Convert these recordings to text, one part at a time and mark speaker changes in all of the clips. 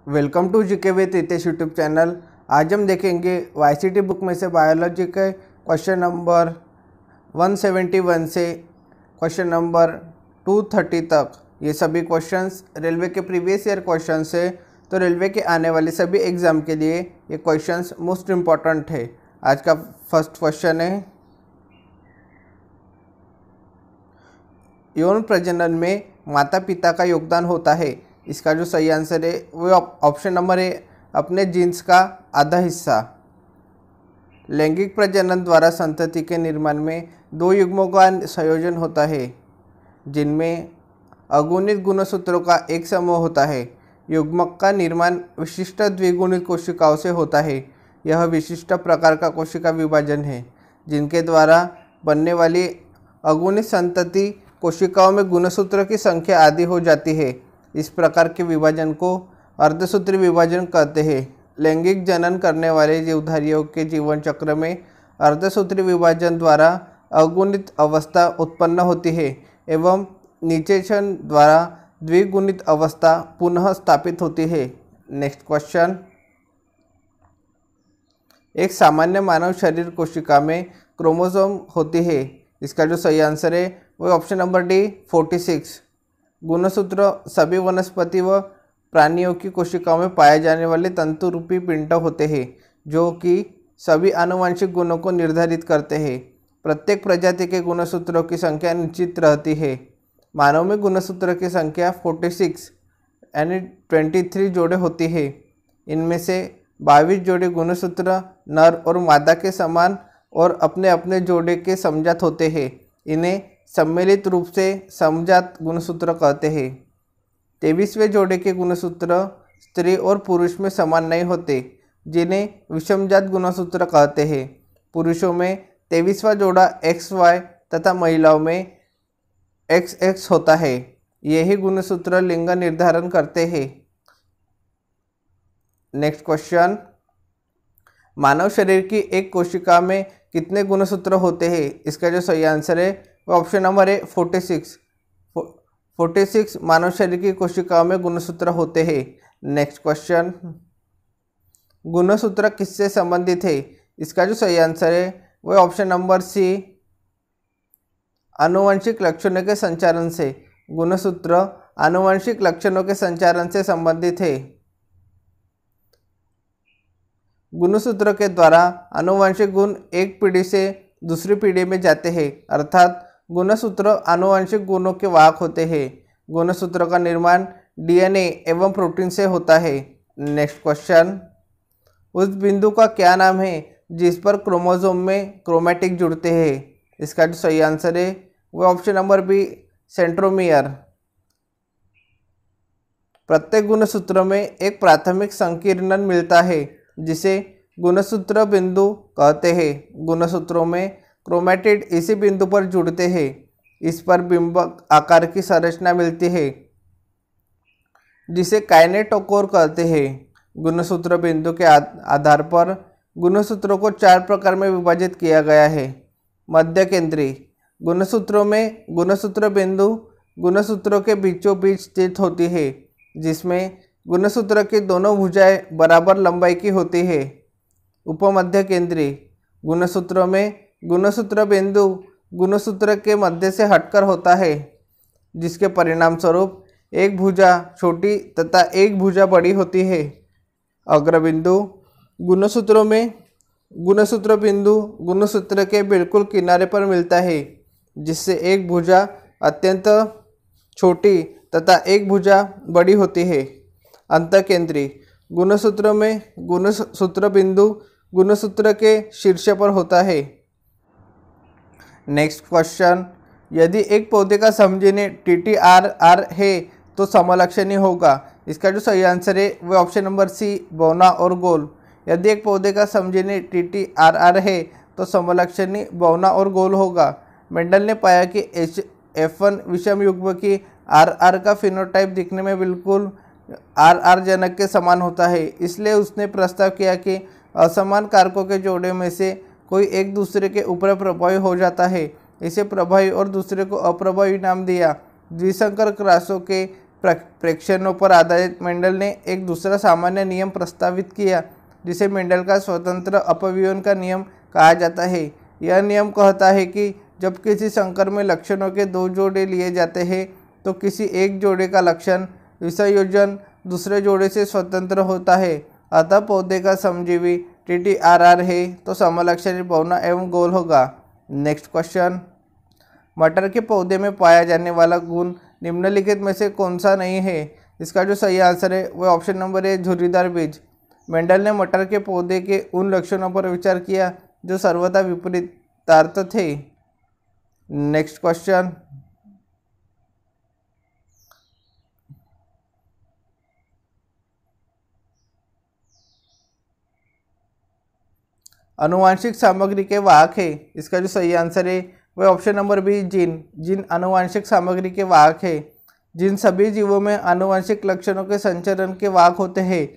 Speaker 1: Welcome to GK with Ritesh YouTube channel. आज हम देखेंगे वाईसीटी बुक में से बायोलॉजी के क्वेश्चन नंबर 171 से क्वेश्चन नंबर 230 तक। ये सभी क्वेश्चंस रेलवे के प्रीवियस ईयर क्वेश्चंस है, तो रेलवे के आने वाले सभी एग्ज़ाम के लिए ये क्वेश्चंस मोस्ट इम्पॉर्टेंट है। आज का फर्स्ट क्वेश्चन है, यौन प्रजनन में माता पिता का योगदान होता है। इसका जो सही आंसर है वो ऑप्शन नंबर है, अपने जीन्स का आधा हिस्सा। लैंगिक प्रजनन द्वारा संतति के निर्माण में दो युग्मों का संयोजन होता है, जिनमें अगुणित गुणसूत्रों का एक समूह होता है। युग्मक का निर्माण विशिष्ट द्विगुणित कोशिकाओं से होता है। यह विशिष्ट प्रकार का कोशिका विभाजन है, जिनके द्वारा बनने वाली अगुणित संतति कोशिकाओं में गुणसूत्र की संख्या आधी हो जाती है। इस प्रकार के विभाजन को अर्धसूत्री विभाजन कहते हैं। लैंगिक जनन करने वाले जीवधारियों के जीवन चक्र में अर्धसूत्री विभाजन द्वारा अगुणित अवस्था उत्पन्न होती है एवं निषेचन द्वारा द्विगुणित अवस्था पुनः स्थापित होती है। नेक्स्ट क्वेश्चन, एक सामान्य मानव शरीर कोशिका में क्रोमोसोम होती है। इसका जो सही आंसर है वो ऑप्शन नंबर डी 46। गुणसूत्र सभी वनस्पति व प्राणियों की कोशिकाओं में पाए जाने वाले तंतु रूपी पिंड होते हैं, जो कि सभी आनुवंशिक गुणों को निर्धारित करते हैं। प्रत्येक प्रजाति के गुणसूत्रों की संख्या निश्चित रहती है। मानव में गुणसूत्र की संख्या 46 यानी 23 जोड़े होती है। इनमें से 22 जोड़े गुणसूत्र नर और मादा के समान और अपने अपने जोड़े के समजात होते हैं। इन्हें सम्मिलित रूप से समजात गुणसूत्र कहते हैं। 23वें जोड़े के गुणसूत्र स्त्री और पुरुष में समान नहीं होते, जिन्हें विषमजात गुणसूत्र कहते हैं। पुरुषों में 23वां जोड़ा XY तथा महिलाओं में XX होता है। यही गुणसूत्र लिंग निर्धारण करते हैं। नेक्स्ट क्वेश्चन, मानव शरीर की एक कोशिका में कितने गुणसूत्र होते हैं? इसका जो सही आंसर है वो ऑप्शन नंबर है 46। 46 मानव शरीर की कोशिकाओं में गुणसूत्र होते हैं। नेक्स्ट क्वेश्चन, गुणसूत्र किससे संबंधित है? इसका जो सही आंसर है वो ऑप्शन नंबर सी, आनुवंशिक लक्षणों के संचारण से। गुणसूत्र आनुवंशिक लक्षणों के संचारण से संबंधित है। गुणसूत्र के द्वारा आनुवंशिक गुण एक पीढ़ी से दूसरी पीढ़ी में जाते हैं, अर्थात गुणसूत्र आनुवंशिक गुणों के वाहक होते हैं। गुणसूत्र का निर्माण DNA एवं प्रोटीन से होता है। नेक्स्ट क्वेश्चन, उस बिंदु का क्या नाम है जिस पर क्रोमोसोम में क्रोमैटिक जुड़ते हैं? इसका जो सही आंसर है वो ऑप्शन नंबर बी, सेंट्रोमियर। प्रत्येक गुणसूत्र में एक प्राथमिक संकीर्णन मिलता है, जिसे गुणसूत्र बिंदु कहते हैं। गुणसूत्रों में क्रोमैटिड इसी बिंदु पर जुड़ते हैं। इस पर बिंबक आकार की संरचना मिलती है, जिसे काइनेटोकोर कहते हैं। गुणसूत्र बिंदु के आधार पर गुणसूत्रों को 4 प्रकार में विभाजित किया गया है। मध्य केंद्री गुणसूत्रों में गुणसूत्र बिंदु गुणसूत्रों के बीचों बीच स्थित होती है, जिसमें गुणसूत्र की दोनों भुजाएं बराबर लंबाई की होती है। उपमध्य केंद्री गुणसूत्रों में गुणसूत्र बिंदु गुणसूत्र के मध्य से हटकर होता है, जिसके परिणाम स्वरूप एक भुजा छोटी तथा एक भुजा बड़ी होती है। अग्रबिंदु गुणसूत्रों में गुणसूत्र बिंदु गुणसूत्र के बिल्कुल किनारे पर मिलता है, जिससे एक भुजा अत्यंत छोटी तथा एक भुजा बड़ी होती है। अंतःकेंद्री गुणसूत्रों में गुणसूत्र बिंदु गुणसूत्र के शीर्ष पर होता है। नेक्स्ट क्वेश्चन, यदि एक पौधे का समजीने TTRR है तो समलक्षणी होगा। इसका जो सही आंसर है वो ऑप्शन नंबर सी, बौना और गोल। यदि एक पौधे का समजीने TTRR है तो समलक्षणी बौना और गोल होगा। मेंडल ने पाया कि F1 विषम युग्म की RR का फिनोटाइप दिखने में बिल्कुल RR जनक के समान होता है। इसलिए उसने प्रस्ताव किया कि असमान कारकों के जोड़े में से कोई एक दूसरे के ऊपर प्रभावी हो जाता है। इसे प्रभावी और दूसरे को अप्रभावी नाम दिया। द्विसंकर क्रॉसों के प्रेक्षणों पर आधारित मेंडल ने एक दूसरा सामान्य नियम प्रस्तावित किया जिसे मेंडल का स्वतंत्र अपव्यवन का नियम कहा जाता है। यह नियम कहता है कि जब किसी संकर में लक्षणों के दो जोड़े लिए जाते हैं तो किसी एक जोड़े का लक्षण विसंयोजन दूसरे जोड़े से स्वतंत्र होता है। अतः पौधे का समजीवी TTRR है तो समलक्षणी बौना एवं गोल होगा। नेक्स्ट क्वेश्चन, मटर के पौधे में पाया जाने वाला गुण निम्नलिखित में से कौन सा नहीं है? इसका जो सही आंसर है वह ऑप्शन नंबर ए झुर्रीदार बीज। मेंडल ने मटर के पौधे के उन लक्षणों पर विचार किया जो सर्वथा विपरीतार्थ थे। नेक्स्ट क्वेश्चन, आनुवांशिक सामग्री के वाहक है। इसका जो सही आंसर है वह option number B gene. Gene आनुवांशिक सामग्री के वाहक है। जिन सभी जीवों में आनुवांशिक लक्षणों के संचरण के वाहक होते हैं,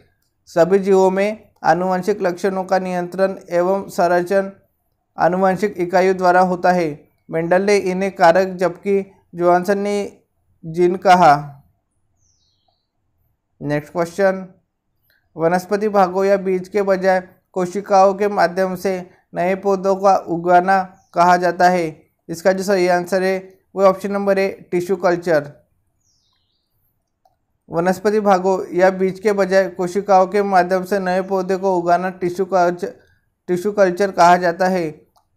Speaker 1: सभी जीवों में आनुवांशिक लक्षणों का नियंत्रण एवं संरक्षण आनुवांशिक इकाइयों द्वारा होता है। मेंडल ने इन्हें कारक जबकि जोहानसन ने जीन कहा। नेक्स्ट क्वेश्चन, वनस्पति भागों या बीज के बजाय कोशिकाओं के माध्यम से नए पौधों का उगाना कहा जाता है। इसका जो सही आंसर है वह option number a tissue culture. वनस्पति भागों या बीज के बजाय कोशिकाओं के माध्यम से नए पौधे को उगाना टिश्यू कल्चर कहा जाता है।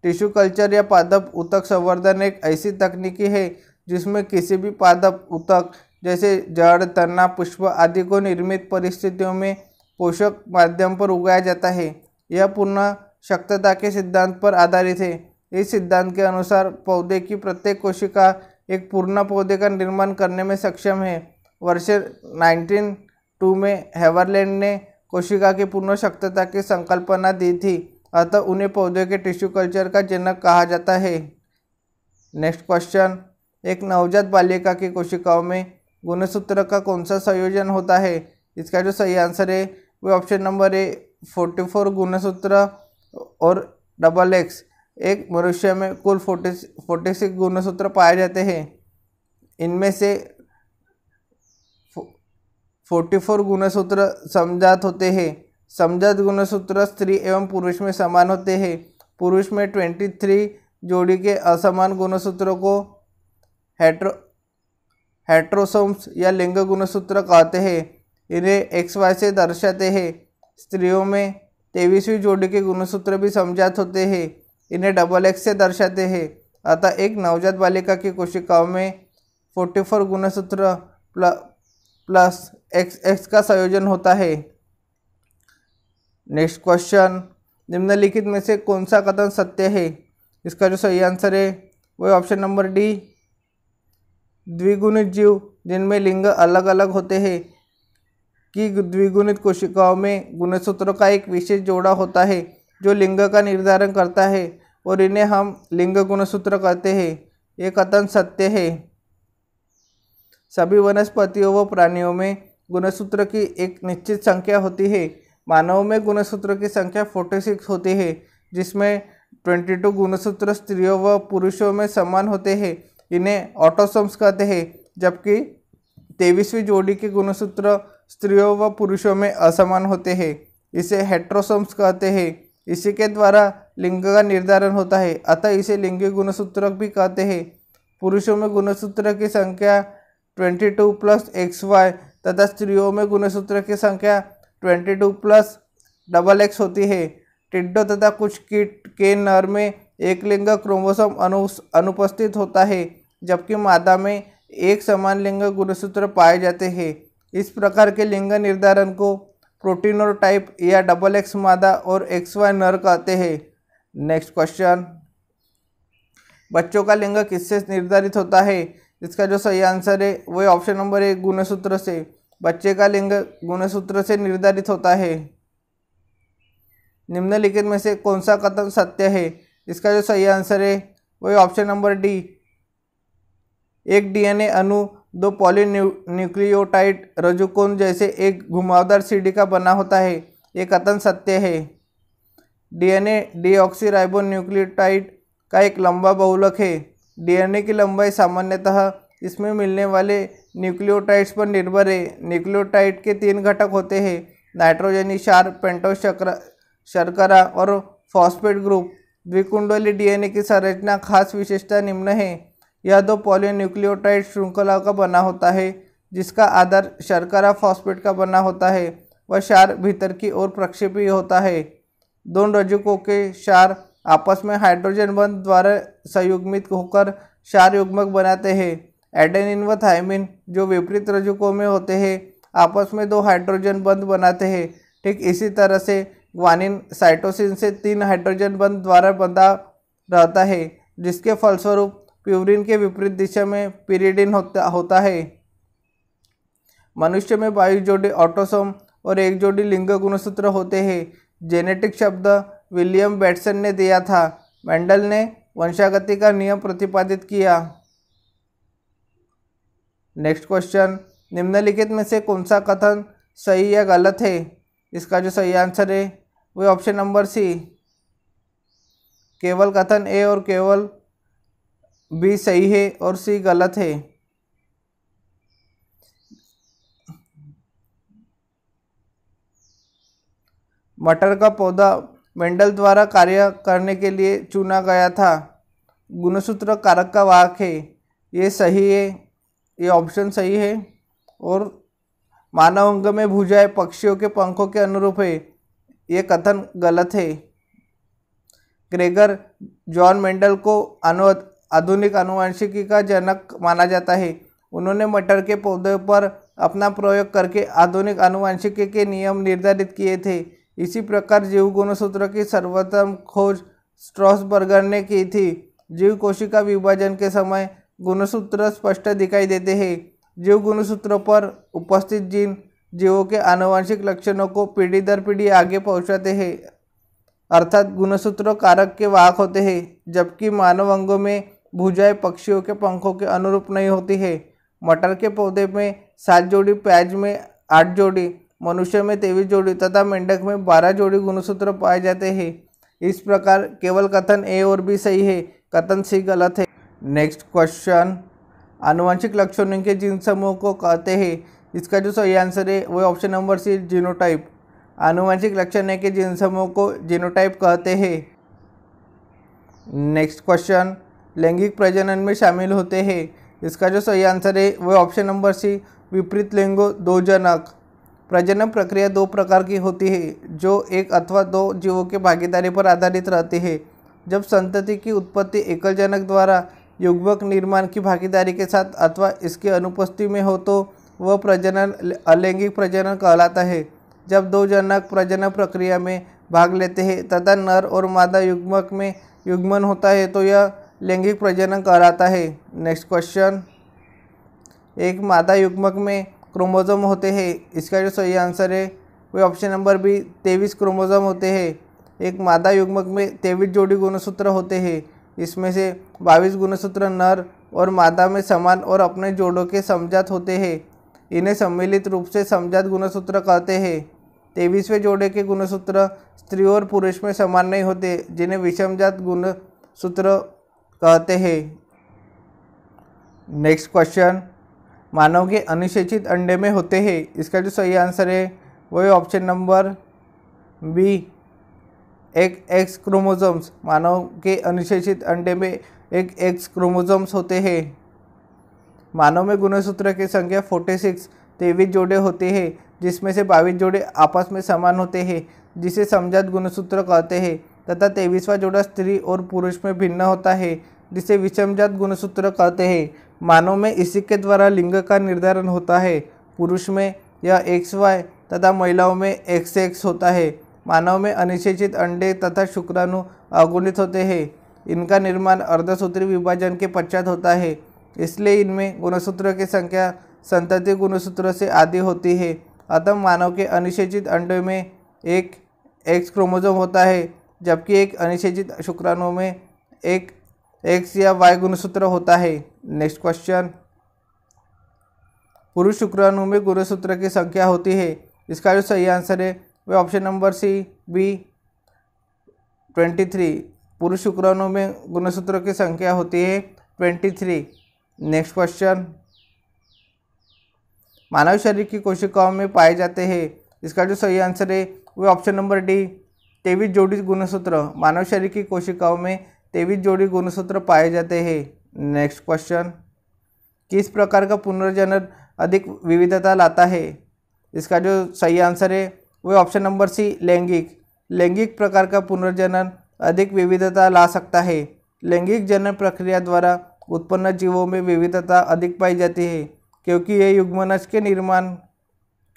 Speaker 1: टिश्यू कल्चर या पादप ऊतक संवर्धन एक ऐसी तकनीकी है जिसमें किसी भी पादप ऊतक जैसे जड़, तना, पुष्प आदि को निर्मित परिस्थितियों में पोषक माध्यम पर उगाया जाता है। यह पूर्ण शक्तता के सिद्धांत पर आधारित है। इस सिद्धांत के अनुसार पौधे की प्रत्येक कोशिका एक पूर्ण पौधे का निर्माण करने में सक्षम है। वर्ष 1902 में हेवरलैंड ने कोशिका की पूर्ण शक्तता की संकल्पना दी थी, अतः उन्हें पौधे के टिश्यू कल्चर का जनक कहा जाता है। नेक्स्ट क्वेश्चन, एक नवजात बालिका की कोशिकाओं में गुणसूत्र का कौन सा संयोजन होता है? इसका जो सही आंसर है वह ऑप्शन नंबर ए 44 गुणसूत्र और XX। एक मनुष्य में कुल 46 गुणसूत्र पाए जाते हैं। इनमें से 44 गुणसूत्र समजात होते हैं। समजात गुणसूत्र स्त्री एवं पुरुष में समान होते हैं। पुरुष में 23 जोड़ी के असमान गुणसूत्रों को हेट्रोसोम्स या लिंग गुणसूत्र कहते हैं। इन्हें XY से दर्शाते हैं। स्त्रियों में 23वीं जोड़ी के गुणसूत्र भी समजात होते हैं। इन्हें XX से दर्शाते हैं। अतः एक नवजात बालिका की कोशिकाओं में 44 गुणसूत्र प्लस XX का संयोजन होता है। नेक्स्ट क्वेश्चन, निम्नलिखित में से कौन सा कथन सत्य है? इसका जो सही आंसर है वह ऑप्शन नंबर डी। द्विगुणित जीव जिनमें लिंग अलग अलग होते हैं कि द्विगुणित कोशिकाओं में गुणसूत्रों का एक विशेष जोड़ा होता है जो लिंग का निर्धारण करता है और इन्हें हम लिंग गुणसूत्र कहते हैं। ये कथन सत्य है। सभी वनस्पतियों व प्राणियों में गुणसूत्र की एक निश्चित संख्या होती है। मानव में गुणसूत्रों की संख्या 46 होती है, जिसमें 22 गुणसूत्र स्त्रियों व पुरुषों में समान होते हैं। इन्हें ऑटोसोम्स कहते हैं, जबकि 23वीं जोड़ी के गुणसूत्र स्त्रियों व पुरुषों में असमान होते हैं। इसे हेट्रोसोम्स कहते हैं। इसी के द्वारा लिंग का निर्धारण होता है, अतः इसे लिंगी गुणसूत्र भी कहते हैं। पुरुषों में गुणसूत्र की संख्या 22 प्लस XY तथा स्त्रियों में गुणसूत्र की संख्या 22 प्लस XX होती है। टिड्डों तथा कुछ कीट के नर में एक लिंग क्रोमोसोम अनुपस्थित होता है, जबकि मादा में एक समान लिंग गुणसूत्र पाए जाते हैं। इस प्रकार के लिंग निर्धारण को प्रोटीनोटाइप या XX मादा और XY नर कहते हैं। नेक्स्ट क्वेश्चन, बच्चों का लिंग किससे निर्धारित होता है? इसका जो सही आंसर है वह ऑप्शन नंबर ए गुणसूत्र से। बच्चे का लिंग गुणसूत्र से निर्धारित होता है। निम्नलिखित में से कौन सा कथन सत्य है? इसका जो सही आंसर है वह ऑप्शन नंबर डी। एक DNA अणु 2 पॉलीन्यूक्लियोटाइड रजुकोण जैसे एक घुमावदार सीढ़ी का बना होता है। ये कथन सत्य है। DNA डीऑक्सीराइबो न्यूक्लियोटाइड का एक लंबा बहुलक है। DNA की लंबाई सामान्यतः इसमें मिलने वाले न्यूक्लियोटाइड्स पर निर्भर है। न्यूक्लियोटाइड के 3 घटक होते हैं, नाइट्रोजनी क्षार, पेंटोस शर्करा और फॉस्फेट ग्रुप। द्विकुंडली डीएनए की संरचना खास विशेषता निम्न है। यह 2 पॉलीन्यूक्लियोटाइड श्रृंखला का बना होता है, जिसका आधार शर्करा फॉस्फेट का बना होता है। वह क्षार भीतर की ओर प्रक्षेपी होता है। 2 रज्जुकों के क्षार आपस में हाइड्रोजन बंध द्वारा संयुग्मित होकर क्षार युग्मक बनाते हैं। एडेनिन व थायमिन, जो विपरीत रज्जुकों में होते हैं, आपस में 2 हाइड्रोजन बंध बनाते हैं। ठीक इसी तरह से ग्वानिन साइटोसिन से 3 हाइड्रोजन बंध द्वारा बंधा रहता है, जिसके फलस्वरूप प्यूरिन के विपरीत दिशा में पिरिडिन होता है। मनुष्य में 22 जोड़ी ऑटोसोम और 1 जोड़ी लिंग गुणसूत्र होते हैं। जेनेटिक शब्द विलियम बेटसन ने दिया था। मेंडल ने वंशागति का नियम प्रतिपादित किया। नेक्स्ट क्वेश्चन, निम्नलिखित में से कौन सा कथन सही या गलत है? इसका जो सही आंसर है वह ऑप्शन नंबर सी, केवल कथन ए और केवल बी सही है और सी गलत है। मटर का पौधा मेंडल द्वारा कार्य करने के लिए चुना गया था। गुणसूत्र कारक का वाहक है, ये सही है, ये ऑप्शन सही है। और मानव अंग में भुजाएं पक्षियों के पंखों के अनुरूप है, ये कथन गलत है। ग्रेगर जॉन मेंडल को आधुनिक आनुवंशिकी का जनक माना जाता है। उन्होंने मटर के पौधे पर अपना प्रयोग करके आधुनिक आनुवंशिकी के नियम निर्धारित किए थे। इसी प्रकार जीव गुणसूत्र की सर्वप्रथम खोज स्ट्रॉसबर्गर ने की थी। जीव कोशिका विभाजन के समय गुणसूत्र स्पष्ट दिखाई देते हैं। जीव गुणसूत्रों पर उपस्थित जीन जीवों के आनुवंशिक लक्षणों को पीढ़ी दर पीढ़ी आगे पहुंचाते हैं, अर्थात गुणसूत्र कारक के वाहक होते हैं। जबकि मानव अंगों में भुजाएं पक्षियों के पंखों के अनुरूप नहीं होती है। मटर के पौधे में 7 जोड़ी, प्याज में 8 जोड़ी, मनुष्य में 23 जोड़ी तथा मेंढक में 12 जोड़ी गुणसूत्र पाए जाते हैं। इस प्रकार केवल कथन ए और बी सही है, कथन सी गलत है। नेक्स्ट क्वेश्चन, आनुवंशिक लक्षणों के जिन समूह को कहते हैं? इसका जो सही आंसर है वह ऑप्शन नंबर सी, जीनोटाइप। आनुवंशिक लक्षण के जिन समूह को जीनोटाइप कहते हैं। नेक्स्ट क्वेश्चन, लैंगिक प्रजनन में शामिल होते हैं? इसका जो सही आंसर है वह ऑप्शन नंबर सी, विपरीत लिंगो 2 जनक। प्रजनन प्रक्रिया 2 प्रकार की होती है, जो 1 अथवा 2 जीवों की भागीदारी पर आधारित रहती है। जब संतति की उत्पत्ति एकल जनक द्वारा युग्मक निर्माण की भागीदारी के साथ अथवा इसकी अनुपस्थिति में हो तो वह प्रजनन अलैंगिक प्रजनन कहलाता है। जब 2 जनक प्रजनन प्रक्रिया में भाग लेते हैं तथा नर और मादा युग्मक में युग्मन होता है तो यह लैंगिक प्रजनन कहलाता है। नेक्स्ट क्वेश्चन, एक मादा युग्मक में क्रोमोसोम होते हैं? इसका जो सही आंसर है वह ऑप्शन नंबर बी, 23 क्रोमोसोम होते हैं। एक मादा युग्मक में 23 जोड़ी गुणसूत्र होते हैं। इसमें से 22 गुणसूत्र नर और मादा में समान और अपने जोड़ों के समजात होते हैं। इन्हें सम्मिलित रूप से समजात गुणसूत्र कहते हैं। 23वें जोड़े के गुणसूत्र स्त्री और पुरुष में समान नहीं होते, जिन्हें विषमजात गुणसूत्र कहते हैं। नेक्स्ट क्वेश्चन, मानव के अनिषेचित अंडे में होते हैं? इसका जो सही आंसर है वही ऑप्शन नंबर बी, एक एक्स क्रोमोसोम्स। मानव के अनिषेचित अंडे में एक एक्स क्रोमोसोम्स होते हैं। मानव में गुणसूत्र की संख्या 46, 23 जोड़े होते हैं, जिसमें से 22 जोड़े आपस में समान होते हैं, जिसे समजात गुणसूत्र कहते हैं, तथा 23वां जोड़ा स्त्री और पुरुष में भिन्न होता है, जिसे विषमजात गुणसूत्र कहते हैं। मानव में इसी के द्वारा लिंग का निर्धारण होता है। पुरुष में यह XY तथा महिलाओं में XX होता है। मानव में अनिषेचित अंडे तथा शुक्राणु अगुणित होते हैं। इनका निर्माण अर्धसूत्री विभाजन के पश्चात होता है, इसलिए इनमें गुणसूत्र की संख्या संतति गुणसूत्र से आधी होती है। अतः मानव के अनिषेचित अंडे में एक X क्रोमोसोम होता है, जबकि एक अनिषेचित शुक्राणु में एक X या Y गुणसूत्र होता है। नेक्स्ट क्वेश्चन, पुरुष शुक्राणु में गुणसूत्र की संख्या होती है? इसका जो सही आंसर है वह ऑप्शन नंबर सी, बी, 23। पुरुष शुक्राणु में गुणसूत्र की संख्या होती है 23। नेक्स्ट क्वेश्चन, मानव शरीर की कोशिकाओं में पाए जाते हैं। इसका जो सही आंसर है वो ऑप्शन नंबर डी 23 जोड़ी गुणसूत्र। मानव शरीर की कोशिकाओं में 23 जोड़ी गुणसूत्र पाए जाते हैं। नेक्स्ट क्वेश्चन, किस प्रकार का पुनर्जनन अधिक विविधता लाता है? इसका जो सही आंसर है वो ऑप्शन नंबर सी लैंगिक। लैंगिक प्रकार का पुनर्जनन अधिक विविधता ला सकता है। लैंगिक जनन प्रक्रिया द्वारा उत्पन्न जीवों में विविधता अधिक पाई जाती है, क्योंकि ये युग्मनज के निर्माण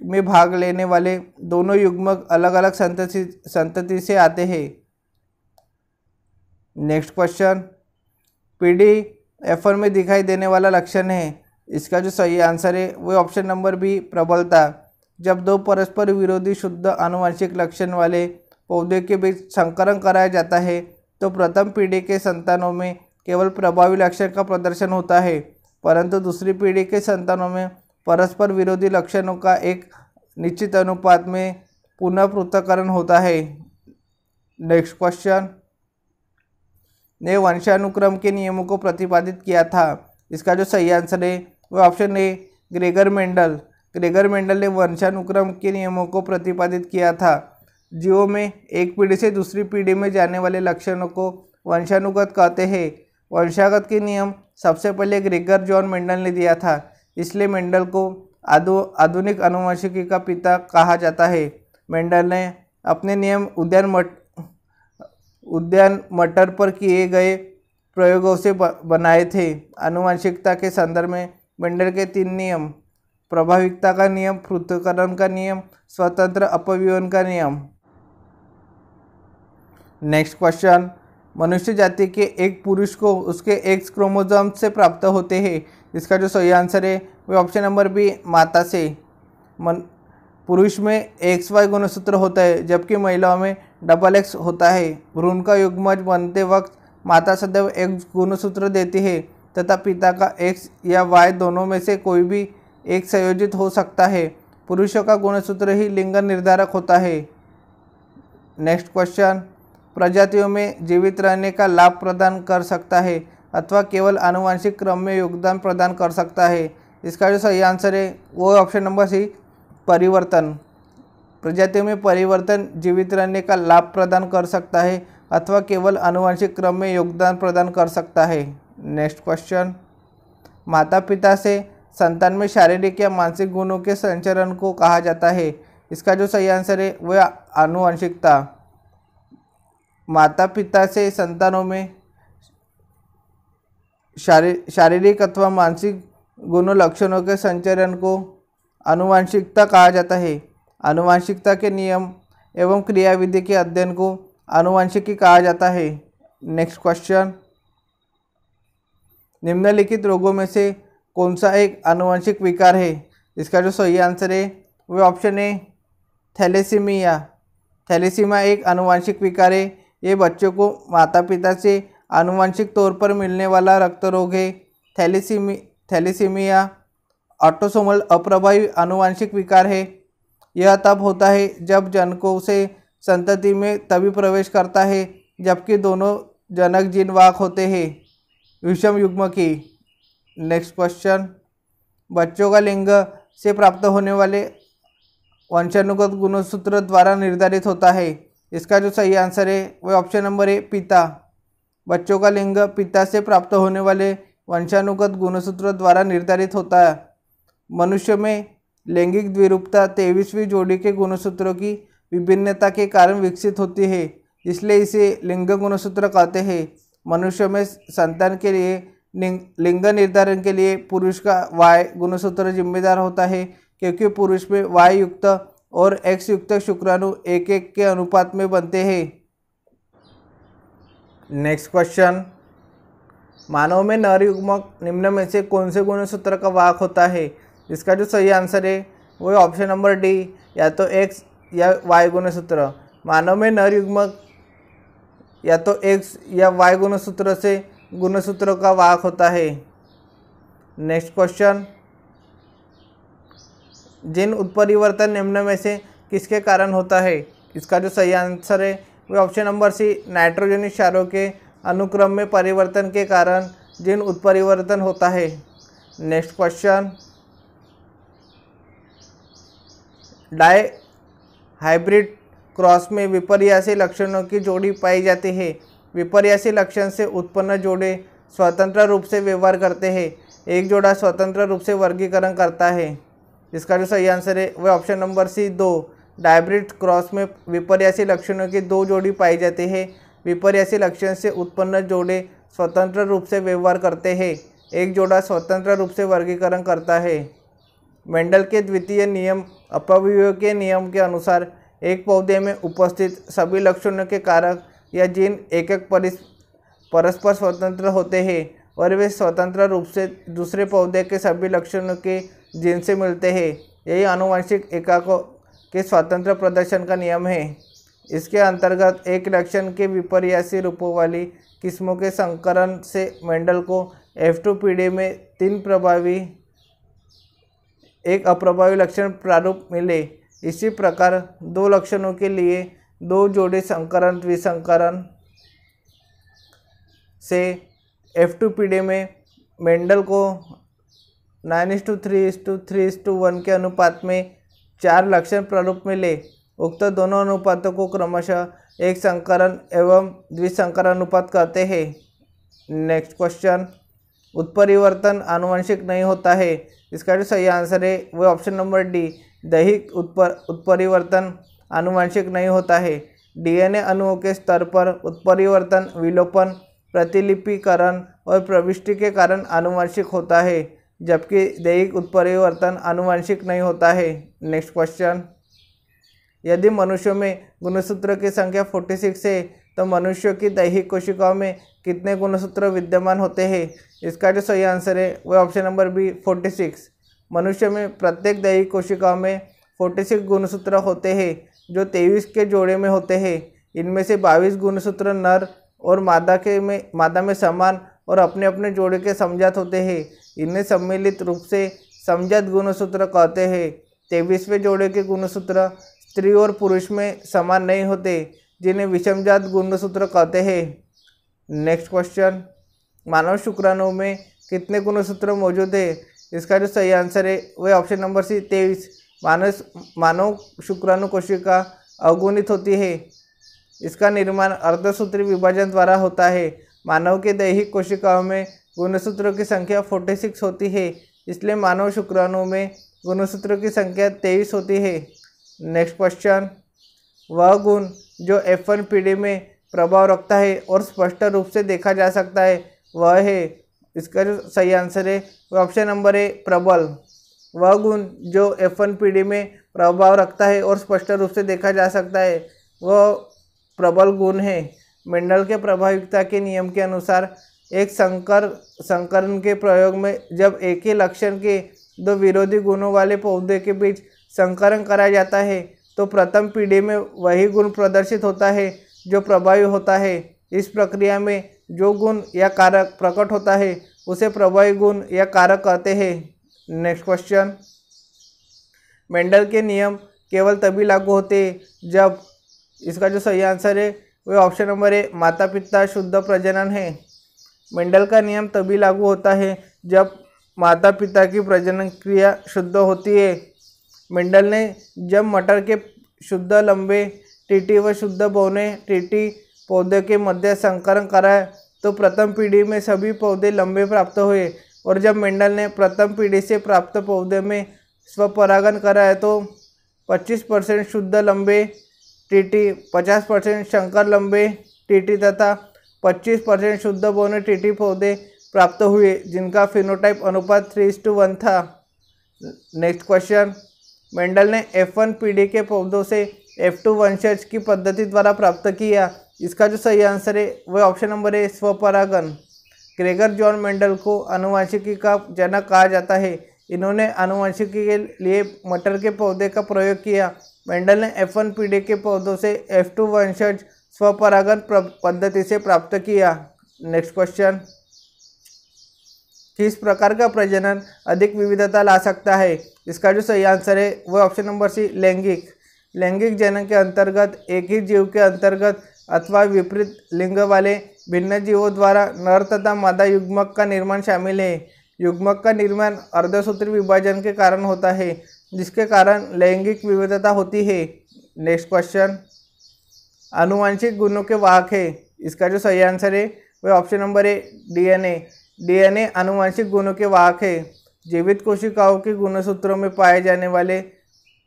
Speaker 1: में भाग लेने वाले दोनों युग्मक अलग अलग संतति से आते हैं। नेक्स्ट क्वेश्चन, पीडीएफ1 में दिखाई देने वाला लक्षण है। इसका जो सही आंसर है वो ऑप्शन नंबर बी प्रबलता। जब दो परस्पर विरोधी शुद्ध आनुवंशिक लक्षण वाले पौधे के बीच संकरण कराया जाता है तो प्रथम पीढ़ी के संतानों में केवल प्रभावी लक्षण का प्रदर्शन होता है, परंतु दूसरी पीढ़ी के संतानों में परस्पर विरोधी लक्षणों का एक निश्चित अनुपात में पुनः पृथक्करण होता है। नेक्स्ट क्वेश्चन, ने वंशानुक्रम के नियमों को प्रतिपादित किया था। इसका जो सही आंसर है वो option A Gregor Mendel. Gregor Mendel ने वंशानुक्रम के नियमों को प्रतिपादित किया था। जीवों में एक पीढ़ी से दूसरी पीढ़ी में जाने वाले लक्षणों को वंशानुगत कहते हैं। वंशागत के नियम सबसे पहले ग्रेगर जॉन मेंडल ने दिया था, इसलिए मेंडल को आधुनिक आनुवंशिकी का पिता कहा जाता है। मेंडल ने अपने नियम उद्यान मटर पर किए गए प्रयोगों से बनाए थे। आनुवंशिकता के संदर्भ में मेंडल के 3 नियम, प्रभाविकता का नियम, पृथक्करण का नियम, स्वतंत्र अपव्यवन का नियम। नेक्स्ट क्वेश्चन, मनुष्य जाति के एक पुरुष को उसके एक्स क्रोमोसोम से प्राप्त होते हैं। इसका जो सही आंसर है वो ऑप्शन नंबर बी माता से। पुरुष में XY गुणसूत्र होता है, जबकि महिलाओं में XX होता है। भ्रूण का युग्मज बनते वक्त माता सदैव X गुणसूत्र देती है तथा पिता का X या Y दोनों में से कोई भी एक संयोजित हो सकता है। पुरुषों का गुणसूत्र ही लिंग निर्धारक होता है। नेक्स्ट क्वेश्चन, प्रजातियों में जीवित रहने का लाभ प्रदान कर सकता है अथवा केवल आनुवंशिक क्रम में योगदान प्रदान कर सकता है। इसका जो सही आंसर है वो ऑप्शन नंबर सी परिवर्तन। प्रजातियों में परिवर्तन जीवित रहने का लाभ प्रदान कर सकता है अथवा केवल आनुवंशिक क्रम में योगदान प्रदान कर सकता है। नेक्स्ट क्वेश्चन, माता पिता से संतान में शारीरिक या मानसिक गुणों के संचरण को कहा जाता है। इसका जो सही आंसर है वह आनुवंशिकता। माता पिता से संतानों में शारीरिक अथवा मानसिक गुणों लक्षणों के संचरण को आनुवंशिकता कहा जाता है। आनुवंशिकता के नियम एवं क्रियाविधि के अध्ययन को आनुवंशिकी कहा जाता है। नेक्स्ट क्वेश्चन, निम्नलिखित रोगों में से कौन सा एक आनुवंशिक विकार है? इसका जो सही आंसर है वह ऑप्शन ए थैलेसीमिया। थैलेसीमिया एक आनुवंशिक विकार है। ये बच्चों को माता पिता से आनुवंशिक तौर पर मिलने वाला रक्त रोग है। थैलेसीमिया ऑटोसोमल अप्रभावी आनुवंशिक विकार है। यह तब होता है जब जनकों से संतति में तभी प्रवेश करता है जबकि दोनों जनक जीन वाहक होते हैं, विषम युग्म की। नेक्स्ट क्वेश्चन, बच्चों का लिंग से प्राप्त होने वाले वंशानुगत गुणसूत्र द्वारा निर्धारित होता है। इसका जो सही आंसर है वह ऑप्शन नंबर ए पिता। बच्चों का लिंग पिता से प्राप्त होने वाले वंशानुगत गुणसूत्र द्वारा निर्धारित होता है। मनुष्य में लैंगिक द्विरूपता 23वीं जोड़ी के गुणसूत्रों की विभिन्नता के कारण विकसित होती है, इसलिए इसे लिंग गुणसूत्र कहते हैं। मनुष्य में संतान के लिए लिंग निर्धारण के लिए पुरुष का Y गुणसूत्र जिम्मेदार होता है, क्योंकि पुरुष में Y युक्त और X युक्त शुक्राणु 1:1 के अनुपात में बनते हैं। नेक्स्ट क्वेश्चन, मानव में नर युग्मक निम्न में से कौन से गुणसूत्र का वाहक होता है? इसका जो सही आंसर है वो ऑप्शन नंबर डी, या तो X या Y गुणसूत्र। मानव में नर युग्मक या तो X या Y गुणसूत्र से गुणसूत्रों का वाहक होता है। नेक्स्ट क्वेश्चन, जीन उत्परिवर्तन निम्न में से किसके कारण होता है? इसका जो सही आंसर है वह ऑप्शन नंबर सी नाइट्रोजनी क्षारों के अनुक्रम में परिवर्तन के कारण जीन उत्परिवर्तन होता है। Next question, dihybrid cross में विपर्यासी लक्षणों की जोड़ी पाई जाती है। विपर्यासी लक्षण से उत्पन्न जोड़े स्वतंत्र रूप से व्यवहार करते हैं। एक जोड़ा स्वतंत्र रूप से वर्गीकरण करता है। इसका जो सही आंसर है वह option number C 2। Hybrid cross में विपर्यासी लक्षणों की 2 जोड़ी पाई जाती है। विपर्यासी लक्षण से उत्पन्न जोड़े स्वतंत्र रूप से व्यवहार करते हैं। एक जोड़ा स्वतंत्र रूप से वर्गीकरण करता है। मेंडल के द्वितीय नियम अपव्यय के नियम के अनुसार एक पौधे में उपस्थित सभी लक्षणों के कारक या जीन एक परस्पर स्वतंत्र होते हैं और वे स्वतंत्र रूप से दूसरे पौधे के सभी लक्षणों के जीन से मिलते हैं। यही आनुवंशिक एकाकों के स्वतंत्र प्रदर्शन का नियम है। इसके अंतर्गत एक लक्षण के विपर्यासी रूपों वाली किस्मों के संकरण से मेंडल को F2 पीढ़ी में 3 प्रभावी एक अप्रभावी लक्षण प्रारूप मिले। इसी प्रकार 2 लक्षणों के लिए 2 जोड़े संकरण द्विसंकरण से F2 पीढ़ी में मेंडल को 9:3:3:1 के अनुपात में 4 लक्षण प्रारूप मिले। उक्त दोनों अनुपातों को क्रमशः एक संकरण एवं द्विसंकरण अनुपात कहते हैं। नेक्स्ट क्वेश्चन, उत्परिवर्तन आनुवंशिक नहीं होता है। इसका जो सही आंसर है वह ऑप्शन नंबर डी, दैहिक उत्परिवर्तन आनुवंशिक नहीं होता है। डीएनए अणुओं के स्तर पर उत्परिवर्तन विलोपन, प्रतिलिपिकरण और प्रविष्टि के कारण आनुवंशिक होता है, जबकि दैहिक उत्परिवर्तन आनुवंशिक नहीं होता है। नेक्स्ट क्वेश्चन, यदि मनुष्यों में गुणसूत्र की संख्या 46 है तो मनुष्यों की दैहिक कोशिकाओं में कितने गुणसूत्र विद्यमान होते हैं? इसका जो सही आंसर है वह ऑप्शन नंबर बी 46। मनुष्य में प्रत्येक दैहिक कोशिकाओं में 46 गुणसूत्र होते हैं जो 23 के जोड़े में होते हैं। इनमें से 22 गुणसूत्र नर और मादा में समान और अपने अपने जोड़े के समजात होते हैं। इन्हें सम्मिलित रूप से समजात गुणसूत्र कहते हैं। 23वें जोड़े के गुणसूत्र स्त्री और पुरुष में समान नहीं होते, जिन्हें विषमजात गुणसूत्र कहते हैं। नेक्स्ट क्वेश्चन, मानव शुक्राणु में कितने गुणसूत्र मौजूद है? इसका जो सही आंसर है वह ऑप्शन नंबर सी 23। मानव शुक्राणु कोशिका अगुणित होती है। इसका निर्माण अर्धसूत्री विभाजन द्वारा होता है। मानव के दैहिक कोशिकाओं में गुणसूत्रों की संख्या 46 होती है, इसलिए मानव शुक्राणु में गुणसूत्रों की संख्या 23 होती है। नेक्स्ट क्वेश्चन, वह गुण जो F1 पीढ़ी में प्रभाव रखता है और स्पष्ट रूप से देखा जा सकता है वह है। इसका जो सही आंसर है वह ऑप्शन नंबर है प्रबल। वह गुण जो F1 पीढ़ी में प्रभाव रखता है और स्पष्ट रूप से देखा जा सकता है वह प्रबल गुण है। मेंडल के प्रभाविकता के नियम के अनुसार एक संकरण के प्रयोग में जब एक ही लक्षण के 2 विरोधी गुणों वाले पौधे के बीच संकरण कराया जाता है तो प्रथम पीढ़ी में वही गुण प्रदर्शित होता है जो प्रभावी होता है। इस प्रक्रिया में जो गुण या कारक प्रकट होता है उसे प्रभावी गुण या कारक कहते हैं। नेक्स्ट क्वेश्चन, मेंडल के नियम केवल तभी लागू होते हैं जब, इसका जो सही आंसर है वह ऑप्शन नंबर है माता पिता शुद्ध प्रजनन है। मेंडल का नियम तभी लागू होता है जब माता पिता की प्रजनन क्रिया शुद्ध होती है। मेंडल ने जब मटर के शुद्ध लंबे टीटी व शुद्ध बौने टीटी पौधे के मध्य संकरण कराया तो प्रथम पीढ़ी में सभी पौधे लंबे प्राप्त हुए, और जब मेंडल ने प्रथम पीढ़ी से प्राप्त पौधे में स्वपरागन कराया तो 25% शुद्ध लंबे टीटी, 50% संकर लंबे टीटी तथा 25% शुद्ध बौने टीटी पौधे प्राप्त हुए, जिनका फिनोटाइप अनुपात 3:1 था। नेक्स्ट क्वेश्चन, मेंडल ने F1 पीढ़ी के पौधों से F2 वंशज की पद्धति द्वारा प्राप्त किया। इसका जो सही आंसर है वह ऑप्शन नंबर है स्वपरागन। ग्रेगर जॉन मेंडल को आनुवंशिकी का जनक कहा जाता है। इन्होंने आनुवंशिकी के लिए मटर के पौधे का प्रयोग किया। मेंडल ने F1 पीढ़ी के पौधों से F2 वंशज स्वपरागन पद्धति से प्राप्त किया। नेक्स्ट क्वेश्चन, किस प्रकार का प्रजनन अधिक विविधता ला सकता है? इसका जो सही आंसर है वह ऑप्शन नंबर सी लैंगिक। लैंगिक जनन के अंतर्गत एक ही जीव के अंतर्गत अथवा विपरीत लिंग वाले भिन्न जीवों द्वारा नर तथा मादा युग्मक का निर्माण शामिल है। युग्मक का निर्माण अर्धसूत्री विभाजन के कारण होता है, जिसके कारण लैंगिक विविधता होती है। नेक्स्ट क्वेश्चन, आनुवंशिक गुणों के वाहक है। इसका जो सही आंसर है वह option number A DNA. DNA आनुवंशिक गुणों के वाहक है। जीवित कोशिकाओं के गुणसूत्रों में पाए जाने वाले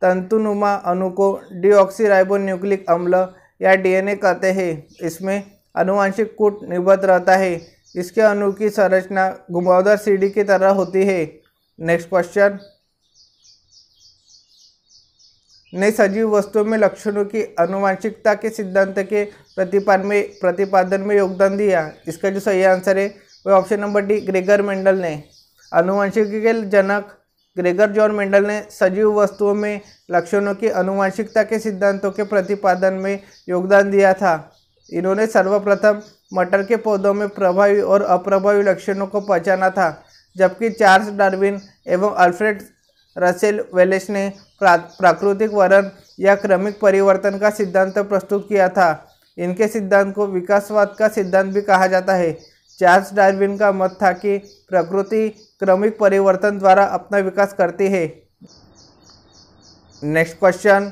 Speaker 1: तंतुनुमा अणु को डीऑक्सीराइबोन्यूक्लिक अम्ल या डीएनए कहते हैं। इसमें आनुवंशिक कूट निबद्ध रहता है। इसके अणु की संरचना घुमावदार सीढ़ी की तरह होती है। नेक्स्ट क्वेश्चन, ने सजीव वस्तुओं में लक्षणों की आनुवंशिकता के सिद्धांत के प्रतिपादन में योगदान दिया। इसका जो सही आंसर है वह option number D Gregor Mendel ने। आनुवंशिकी के जनक ग्रेगर जॉन मेंडल ने सजीव वस्तुओं में लक्षणों की आनुवंशिकता के सिद्धांतों के प्रतिपादन में योगदान दिया था। इन्होंने सर्वप्रथम मटर के पौधों में प्रभावी और अप्रभावी लक्षणों को पहचाना था, जबकि चार्ल्स डार्विन एवं अल्फ्रेड रसेल वेलेस ने प्राकृतिक वर्ण या क्रमिक परिवर्तन का सिद्धांत प्रस्तुत किया था। इनके सिद्धांत को विकासवाद का सिद्धांत भी कहा जाता है। चार्ल्स डार्विन का मत था कि प्रकृति क्रमिक परिवर्तन द्वारा अपना विकास करती है। नेक्स्ट क्वेश्चन,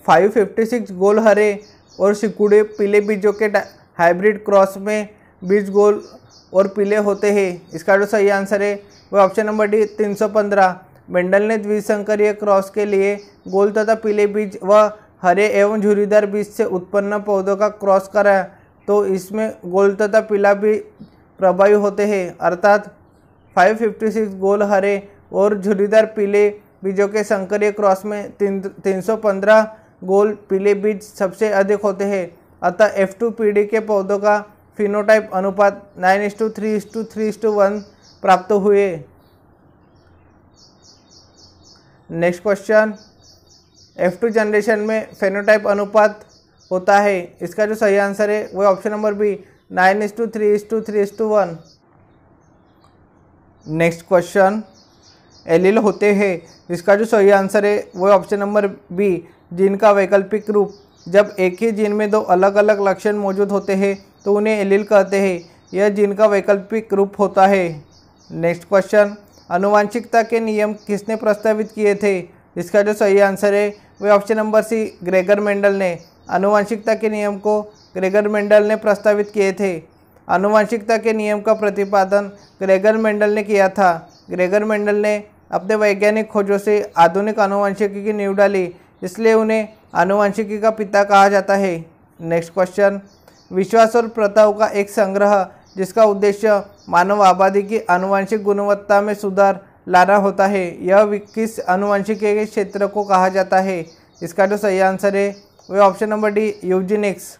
Speaker 1: 556 गोल हरे और सिकुड़े पीले बीजों के हाइब्रिड क्रॉस में बीज गोल और पीले होते हैं। इसका जो सही आंसर है वह ऑप्शन नंबर डी 315। मेंडल ने द्विसंकरीय क्रॉस के लिए गोल तथा पीले बीज व हरे एवं झुर्रीदार बीज से उत्पन्न पौधों का क्रॉस कराया, तो इसमें गोल तथा पीला भी प्रभावी होते हैं। अर्थात 556 गोल हरे और झुर्रीदार पीले बीजों के संकरीय क्रॉस में 315 गोल पीले बीज सबसे अधिक होते हैं। अतः F2 पीढ़ी के पौधों का फिनोटाइप अनुपात 9:3:3:1 प्राप्त हुए। नेक्स्ट क्वेश्चन, F2 जनरेशन में फेनोटाइप अनुपात होता है। इसका जो सही आंसर है वह option number B 9:3:3:1। Next question, allele होते हैं। इसका जो सही आंसर है वह ऑप्शन नंबर बी जीन का वैकल्पिक रूप। जब एक ही जीन में दो अलग अलग लक्षण मौजूद होते हैं तो उन्हें एलील कहते हैं। यह जीन का वैकल्पिक रूप होता है। नेक्स्ट क्वेश्चन, आनुवंशिकता के नियम किसने प्रस्तावित किए थे? इसका जो सही आंसर है वह option number C Gregor Mendel ने। आनुवंशिकता के नियम को ग्रेगर मेंडल ने प्रस्तावित किए थे। आनुवंशिकता के नियम का प्रतिपादन ग्रेगर मेंडल ने किया था। ग्रेगर मेंडल ने अपने वैज्ञानिक खोजों से आधुनिक आनुवंशिकी की नींव डाली, इसलिए उन्हें आनुवंशिकी का पिता कहा जाता है। नेक्स्ट क्वेश्चन, विश्वास और प्रथाओं का एक संग्रह जिसका उद्देश्य मानव आबादी की आनुवंशिक गुणवत्ता में सुधार लाना होता है, यह किस आनुवंशिकी के क्षेत्र को कहा जाता है? इसका जो सही आंसर है वह ऑप्शन नंबर डी यूजेनिक्स।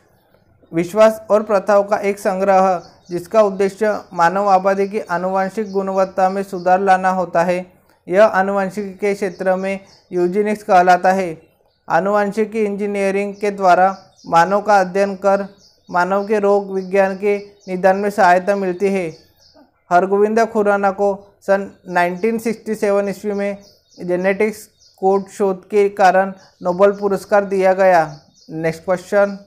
Speaker 1: विश्वास और प्रथाओं का एक संग्रह जिसका उद्देश्य मानव आबादी की आनुवंशिक गुणवत्ता में सुधार लाना होता है, यह आनुवंशिकी के क्षेत्र में यूजेनिक्स कहलाता है। आनुवंशिकी इंजीनियरिंग के द्वारा मानव का अध्ययन कर मानव के रोग विज्ञान के निदान में सहायता मिलती है। हरगोविंद खुराना को सन 1967 ईस्वी में जेनेटिक्स कोड शोध के कारण नोबेल पुरस्कार दिया गया। नेक्स्ट क्वेश्चन,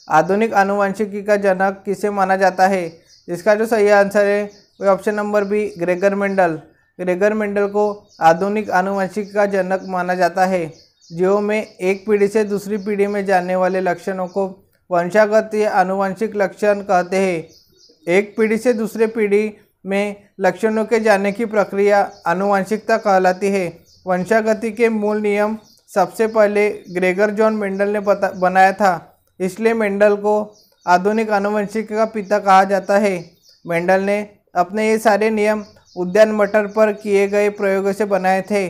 Speaker 1: आधुनिक आनुवंशिकी का जनक किसे माना जाता है? इसका जो सही आंसर है वह option number B Gregor Mendel. Gregor Mendel को आधुनिक आनुवंशिकी का जनक माना जाता है। जीवों में एक पीढ़ी से दूसरी पीढ़ी में जाने वाले लक्षणों को वंशागत या आनुवंशिक लक्षण कहते हैं। एक पीढ़ी से दूसरे पीढ़ी में लक्षणों के जाने की प्रक्रिया आनुवंशिकता कहलाती है। वंशागति के मूल नियम सबसे पहले ग्रेगर जॉन मेंडल ने बनाया था, इसलिए मेंडल को आधुनिक आनुवंशिकी का पिता कहा जाता है। मेंडल ने अपने ये सारे नियम उद्यान मटर पर किए गए प्रयोगों से बनाए थे।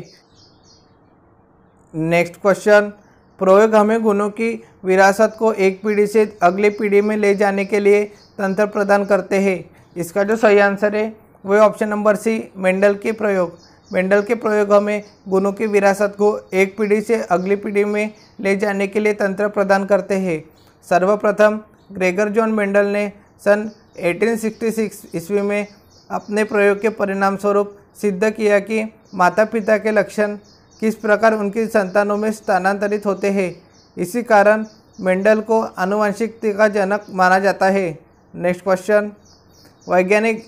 Speaker 1: नेक्स्ट क्वेश्चन, प्रयोग हमें गुणों की विरासत को एक पीढ़ी से अगली पीढ़ी में ले जाने के लिए तंत्र प्रदान करते हैं। इसका जो सही आंसर है वह ऑप्शन नंबर सी मेंडल के प्रयोग। मेंडल के प्रयोग हमें गुणों की विरासत को एक पीढ़ी से अगली पीढ़ी में ले जाने के लिए तंत्र प्रदान करते हैं। सर्वप्रथम ग्रेगर जॉन मेंडल ने सन 1866 ईस्वी में अपने प्रयोग के परिणाम स्वरूप सिद्ध किया कि माता पिता के लक्षण किस प्रकार उनकी संतानों में स्थानांतरित होते हैं। इसी कारण मेंडल को आनुवंशिकता का जनक माना जाता है। नेक्स्ट क्वेश्चन, वैज्ञानिक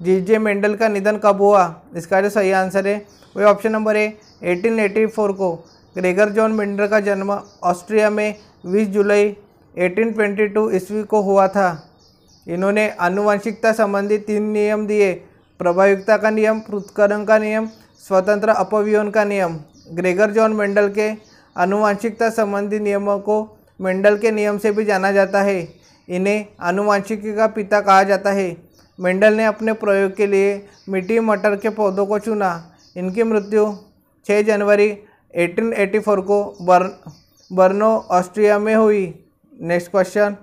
Speaker 1: जीजे मेंडल का निधन कब हुआ? इसका जो सही आंसर है वही ऑप्शन नंबर ए 1884 को। ग्रेगर जॉन मेंडल का जन्म ऑस्ट्रिया में 20 जुलाई 1822 ईस्वी को हुआ था। इन्होंने आनुवंशिकता संबंधी 3 नियम दिए: प्रभावयुक्ता का नियम, पृथक्करण का नियम, स्वतंत्र अपव्यवन का नियम। ग्रेगर जॉन मेंडल के आनुवंशिकता संबंधी नियमों को मेंडल के नियम से भी जाना जाता है। इन्हें आनुवंशिकी का पिता कहा जाता है। मेंडल ने अपने प्रयोग के लिए मिट्टी मटर के पौधों को चुना। इनकी मृत्यु 6 जनवरी 1884 को बर्नो ऑस्ट्रिया में हुई। नेक्स्ट क्वेश्चन,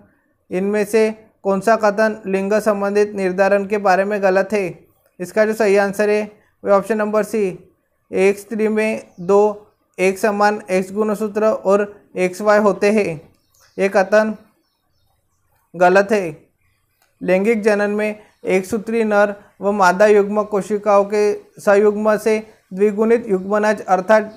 Speaker 1: इनमें से कौन सा कथन लिंग संबंधित निर्धारण के बारे में गलत है? इसका जो सही आंसर है वह ऑप्शन नंबर सी, एक स्त्री में 2 एक समान एक्स गुणसूत्र और XY होते हैं। ये कथन गलत है। लैंगिक जनन में एक सूत्री नर व मादा युग्मक कोशिकाओं के संयुग्म से द्विगुणित युग्मनज अर्थात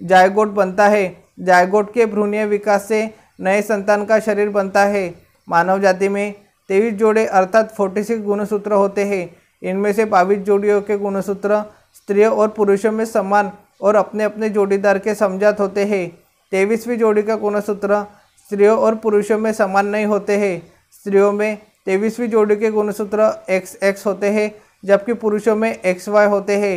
Speaker 1: जायगोट बनता है। जायगोट के भ्रूणीय विकास से नए संतान का शरीर बनता है। मानव जाति में 23 जोड़े अर्थात 46 गुणसूत्र होते हैं। इनमें से 22 जोड़ियों के गुणसूत्र स्त्रियों और पुरुषों में समान और अपने अपने जोड़ीदार के समजात होते हैं। 23वीं जोड़ी का गुणसूत्र स्त्रियों और पुरुषों में समान नहीं होते हैं। स्त्रियों में 23वीं जोड़ी के गुणसूत्र XX होते हैं जबकि पुरुषों में XY होते हैं।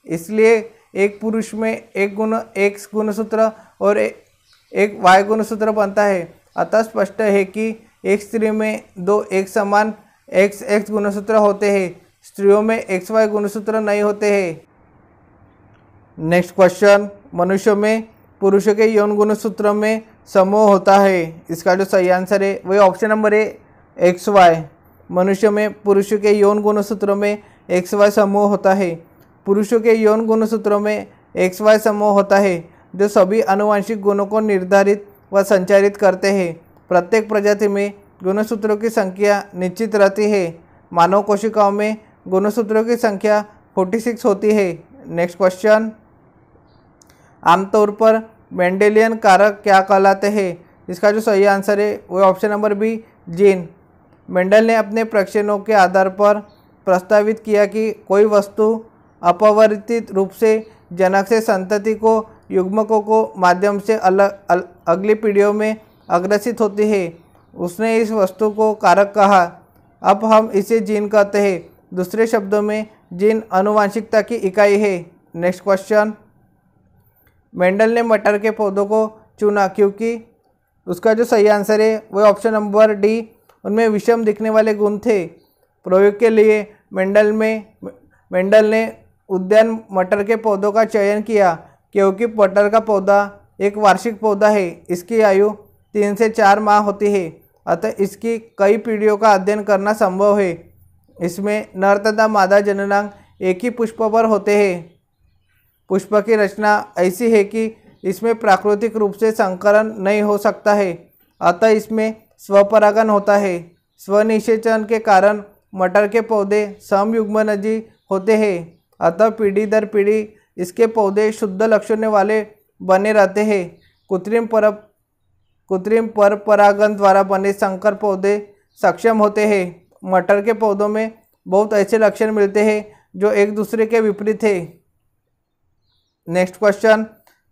Speaker 1: इसलिए एक पुरुष में एक X गुणसूत्र और एक Y गुणसूत्र बनता है। अतः स्पष्ट है कि एक स्त्री में 2 एक समान XX गुणसूत्र होते हैं। स्त्रियों में XY गुणसूत्र नहीं होते हैं। नेक्स्ट क्वेश्चन, मनुष्यों में पुरुषों के यौन गुणसूत्र में समूह होता है। इसका जो सही आंसर है वही ऑप्शन नंबर ए XY। मनुष्यों में पुरुषों के यौन गुणसूत्रों में XY समूह होता है। पुरुषों के यौन गुणसूत्रों में XY समूह होता है जो सभी आनुवंशिक गुणों को निर्धारित व संचारित करते हैं। प्रत्येक प्रजाति में गुणसूत्रों की संख्या निश्चित रहती है। मानव कोशिकाओं में गुणसूत्रों की संख्या 46 होती है। नेक्स्ट क्वेश्चन, आमतौर पर मेंडेलियन कारक क्या कहलाते हैं? इसका जो सही आंसर है वो option number B, gene. Mendel ने अपने परीक्षणों के आधार पर प्रस्तावित किया कि कोई वस्तु अपरिवर्तित रूप से जनक से संतति को युग्मकों को माध्यम से अगली पीढ़ियों में अग्रसित होती है। उसने इस वस्तु को कारक कहा। अब हम इसे जीन कहते हैं। दूसरे शब्दों में जीन आनुवंशिकता की इकाई है। नेक्स्ट क्वेश्चन, मेंडल ने मटर के पौधों को चुना क्योंकि उसका जो सही आंसर है वह ऑप्शन नंबर डी, उनमें विषम दिखने वाले गुण थे। प्रयोग के लिए मेंडल ने उद्यान मटर के पौधों का चयन किया क्योंकि मटर का पौधा एक वार्षिक पौधा है। इसकी आयु 3 से 4 माह होती है, अतः इसकी कई पीढ़ियों का अध्ययन करना संभव है। इसमें नर तथा मादा जननांग एक ही पुष्प पर होते हैं। पुष्प की रचना ऐसी है कि इसमें प्राकृतिक रूप से संकरण नहीं हो सकता है, अतः इसमें स्वपरागन होता है। स्वनिषेचन के कारण मटर के पौधे समयुग्मनजी होते हैं, अतः पीढ़ी दर पीढ़ी इसके पौधे शुद्ध लक्षणों वाले बने रहते हैं। कृत्रिम परपरागन द्वारा बने संकर पौधे सक्षम होते हैं। मटर के पौधों में बहुत ऐसे लक्षण मिलते हैं जो एक दूसरे के विपरीत है। नेक्स्ट क्वेश्चन,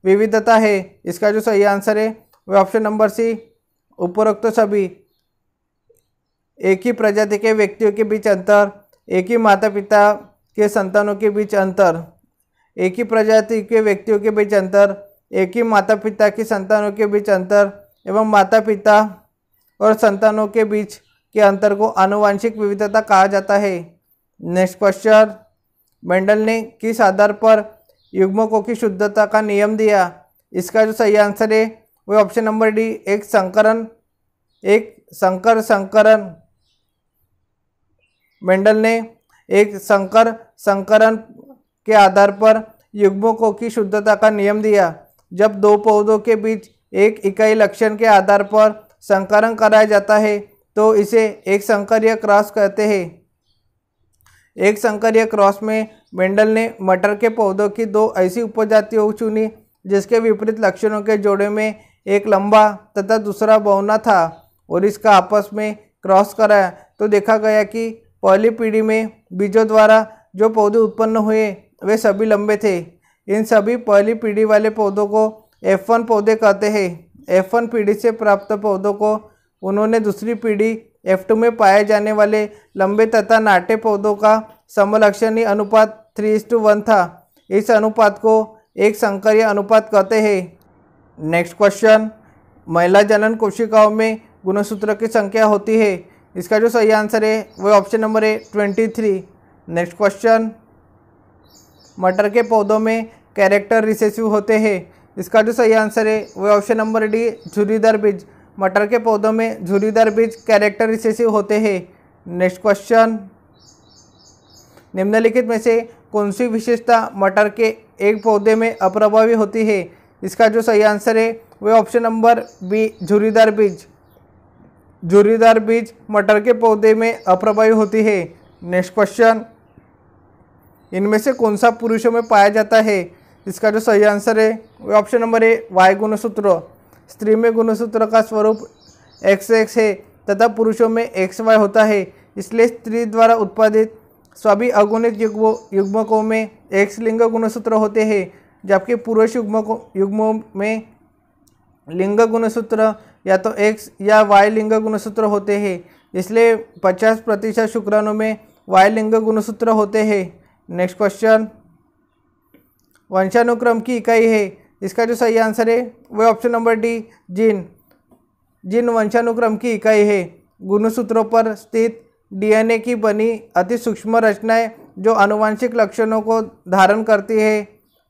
Speaker 1: विविधता है। इसका जो सही आंसर है वह ऑप्शन नंबर सी, उपरोक्त सभी। एक ही प्रजाति के व्यक्तियों के बीच अंतर, एक ही माता पिता के संतानों के बीच अंतर, एक ही प्रजाति के व्यक्तियों के बीच अंतर, एक ही माता पिता की संतानों के बीच अंतर एवं माता पिता और संतानों के बीच के अंतर को आनुवंशिक विविधता कहा जाता है। नेक्स्ट क्वेश्चन, मेंडल ने किस आधार पर युग्मकों की शुद्धता का नियम दिया? इसका जो सही आंसर है वह ऑप्शन नंबर डी, एक संकरण। मेंडल ने एक संकरण के आधार पर युग्मकों की शुद्धता का नियम दिया। जब 2 पौधों के बीच एक इकाई लक्षण के आधार पर संकरण कराया जाता है तो इसे एक संकरीय क्रॉस कहते हैं। एक संकरीय क्रॉस में मेंडल ने मटर के पौधों की 2 ऐसी उपजातियों चुनी जिसके विपरीत लक्षणों के जोड़े में एक लंबा तथा दूसरा बौना था और इसका आपस में क्रॉस कराया तो देखा गया कि पहली पीढ़ी में बीजों द्वारा जो पौधे उत्पन्न हुए वे सभी लंबे थे। इन सभी पहली पीढ़ी वाले पौधों को F1 पौधे कहते हैं। F1 पीढ़ी से प्राप्त पौधों को उन्होंने दूसरी पीढ़ी F2 में पाए जाने वाले लंबे तथा नाटे पौधों का समलक्षणी अनुपात 3:1 था। इस अनुपात को एक संकरीय अनुपात कहते हैं। नेक्स्ट क्वेश्चन, महिला जनन कोशिकाओं में गुणसूत्र की संख्या होती है। इसका जो सही आंसर है वह ऑप्शन नंबर है 23। नेक्स्ट क्वेश्चन, मटर के पौधों में कैरेक्टर रिसेसिव होते हैं। इसका जो सही आंसर है वह ऑप्शन नंबर डी झुर्रीदार बीज। मटर के पौधों में झुर्रीदार बीज कैरेक्टर रिसेसिव होते हैं। नेक्स्ट क्वेश्चन, निम्नलिखित में से कौन सी विशेषता मटर के एक पौधे में अप्रभावी होती है। इसका जो सही आंसर है वह ऑप्शन नंबर बी झुर्रीदार बीज। झुर्रीदार बीज मटर के पौधे में अप्रभावी होती है। नेक्स्ट क्वेश्चन, इनमें से कौन सा पुरुषों में पाया जाता है। इसका जो सही आंसर है वह ऑप्शन नंबर ए वाई गुणसूत्र। स्त्री में गुणसूत्र का स्वरूप XX है तथा पुरुषों में XY होता है। इसलिए स्त्री द्वारा उत्पादित सभी अगुणित युग्मकों में X लिंग गुणसूत्र होते हैं, जबकि पुरुष युग्मों में लिंग गुणसूत्र या तो X या Y लिंग गुणसूत्र होते हैं। इसलिए 50% शुक्राणु में Y लिंग गुणसूत्र होते हैं। नेक्स्ट क्वेश्चन, वंशानुक्रम की इकाई है। इसका जो सही आंसर है वह option number D gene. Gene वंशानुक्रम की इकाई है। गुणसूत्रों पर स्थित DNA की बनी अति सूक्ष्म रचनाएं जो आनुवंशिक लक्षणों को धारण करती है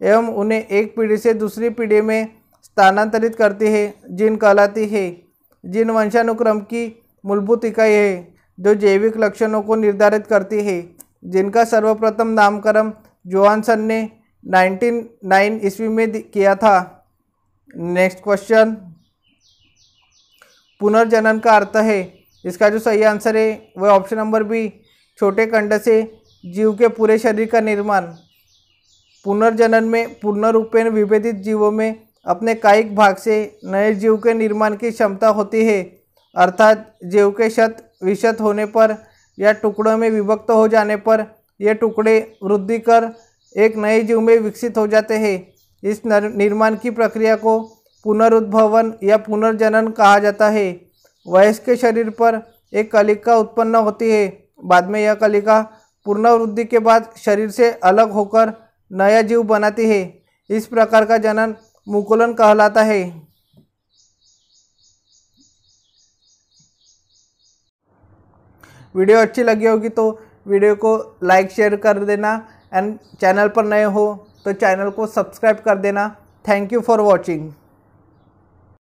Speaker 1: एवं उन्हें एक पीढ़ी से दूसरी पीढ़ी में स्थानांतरित करती है, जीन कहलाती है। जीन वंशानुक्रम की मूलभूत इकाई है जो जैविक लक्षणों को निर्धारित करती है, जिनका सर्वप्रथम नामकरण जोहानसन ने 1909 ईस्वी में किया था। नेक्स्ट क्वेश्चन, पुनर्जनन का अर्थ है। इसका जो सही आंसर है वह ऑप्शन नंबर बी छोटे खंड से जीव के पूरे शरीर का निर्माण। पुनर्जनन में पूर्ण रूपेण विभेदित जीवों में अपने कायिक भाग से नए जीव के निर्माण की क्षमता होती है, अर्थात जीव के शत विशत होने पर या टुकड़ों में विभक्त हो जाने पर ये टुकड़े वृद्धि कर एक नए जीव में विकसित हो जाते हैं। इस निर्माण की प्रक्रिया को पुनरुद्भवन या पुनर्जनन कहा जाता है। वयस्क शरीर पर एक कलिका उत्पन्न होती है। बाद में यह कलिका पूर्ण वृद्धि के बाद शरीर से अलग होकर नया जीव बनाती है। इस प्रकार का जनन मुकुलन कहलाता है। वीडियो अच्छी लगी होगी तो वीडियो को लाइक शेयर कर देना एंड चैनल पर नए हो तो चैनल को सब्सक्राइब कर देना। Thank you for watching.